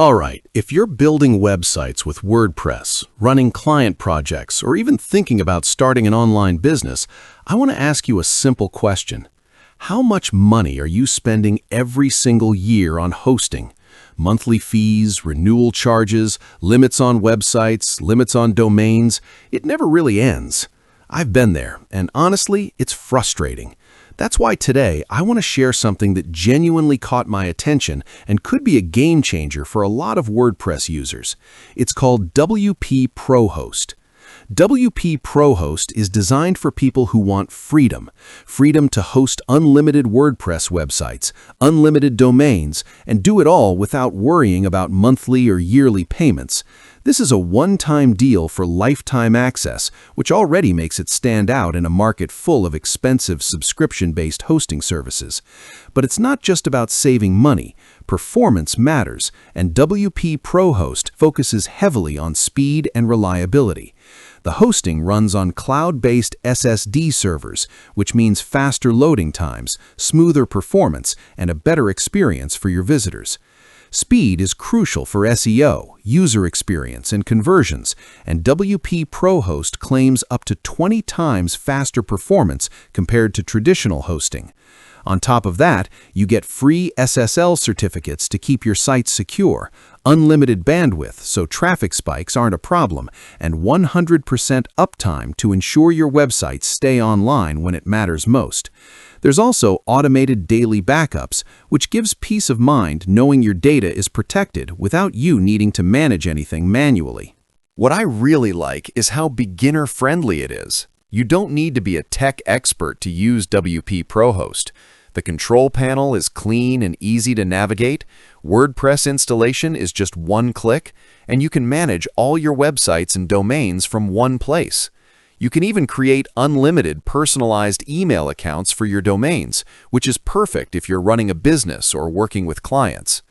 All right, if you're building websites with WordPress, running client projects, or even thinking about starting an online business, I want to ask you a simple question. How much money are you spending every single year on hosting? Monthly fees, renewal charges, limits on websites, limits on domains. It never really ends. I've been there, and honestly, it's frustrating. That's why today I want to share something that genuinely caught my attention and could be a game changer for a lot of WordPress users. It's called WP ProHost. WP ProHost is designed for people who want freedom to host unlimited WordPress websites, unlimited domains, and do it all without worrying about monthly or yearly payments. This is a one-time deal for lifetime access, which already makes it stand out in a market full of expensive subscription-based hosting services. But it's not just about saving money. Performance matters, and WP ProHost focuses heavily on speed and reliability. The hosting runs on cloud-based SSD servers, which means faster loading times, smoother performance, and a better experience for your visitors. Speed is crucial for SEO, user experience, and conversions, and WP ProHost claims up to 20 times faster performance compared to traditional hosting. On top of that, you get free SSL certificates to keep your site secure, unlimited bandwidth so traffic spikes aren't a problem, and 100% uptime to ensure your websites stay online when it matters most. There's also automated daily backups, which gives peace of mind knowing your data is protected without you needing to manage anything manually. What I really like is how beginner-friendly it is. You don't need to be a tech expert to use WP ProHost. The control panel is clean and easy to navigate, WordPress installation is just one click, and you can manage all your websites and domains from one place. You can even create unlimited personalized email accounts for your domains, which is perfect if you're running a business or working with clients.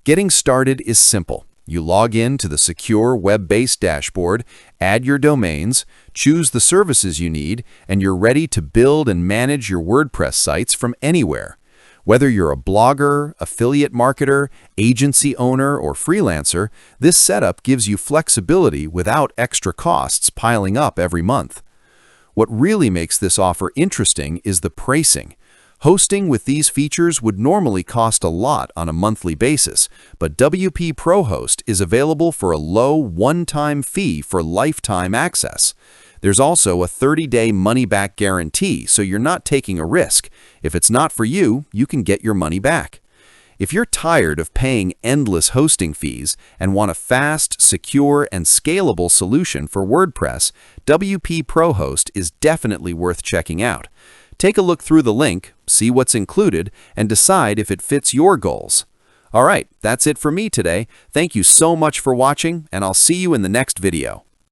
Getting started is simple. You log in to the secure web-based dashboard, add your domains, choose the services you need, and you're ready to build and manage your WordPress sites from anywhere. Whether you're a blogger, affiliate marketer, agency owner, or freelancer, this setup gives you flexibility without extra costs piling up every month. What really makes this offer interesting is the pricing. Hosting with these features would normally cost a lot on a monthly basis, but WP ProHost is available for a low one-time fee for lifetime access. There's also a 30-day money-back guarantee, so you're not taking a risk. If it's not for you, you can get your money back. If you're tired of paying endless hosting fees and want a fast, secure, and scalable solution for WordPress, WP ProHost is definitely worth checking out. Take a look through the link, see what's included, and decide if it fits your goals. All right, that's it for me today. Thank you so much for watching, and I'll see you in the next video.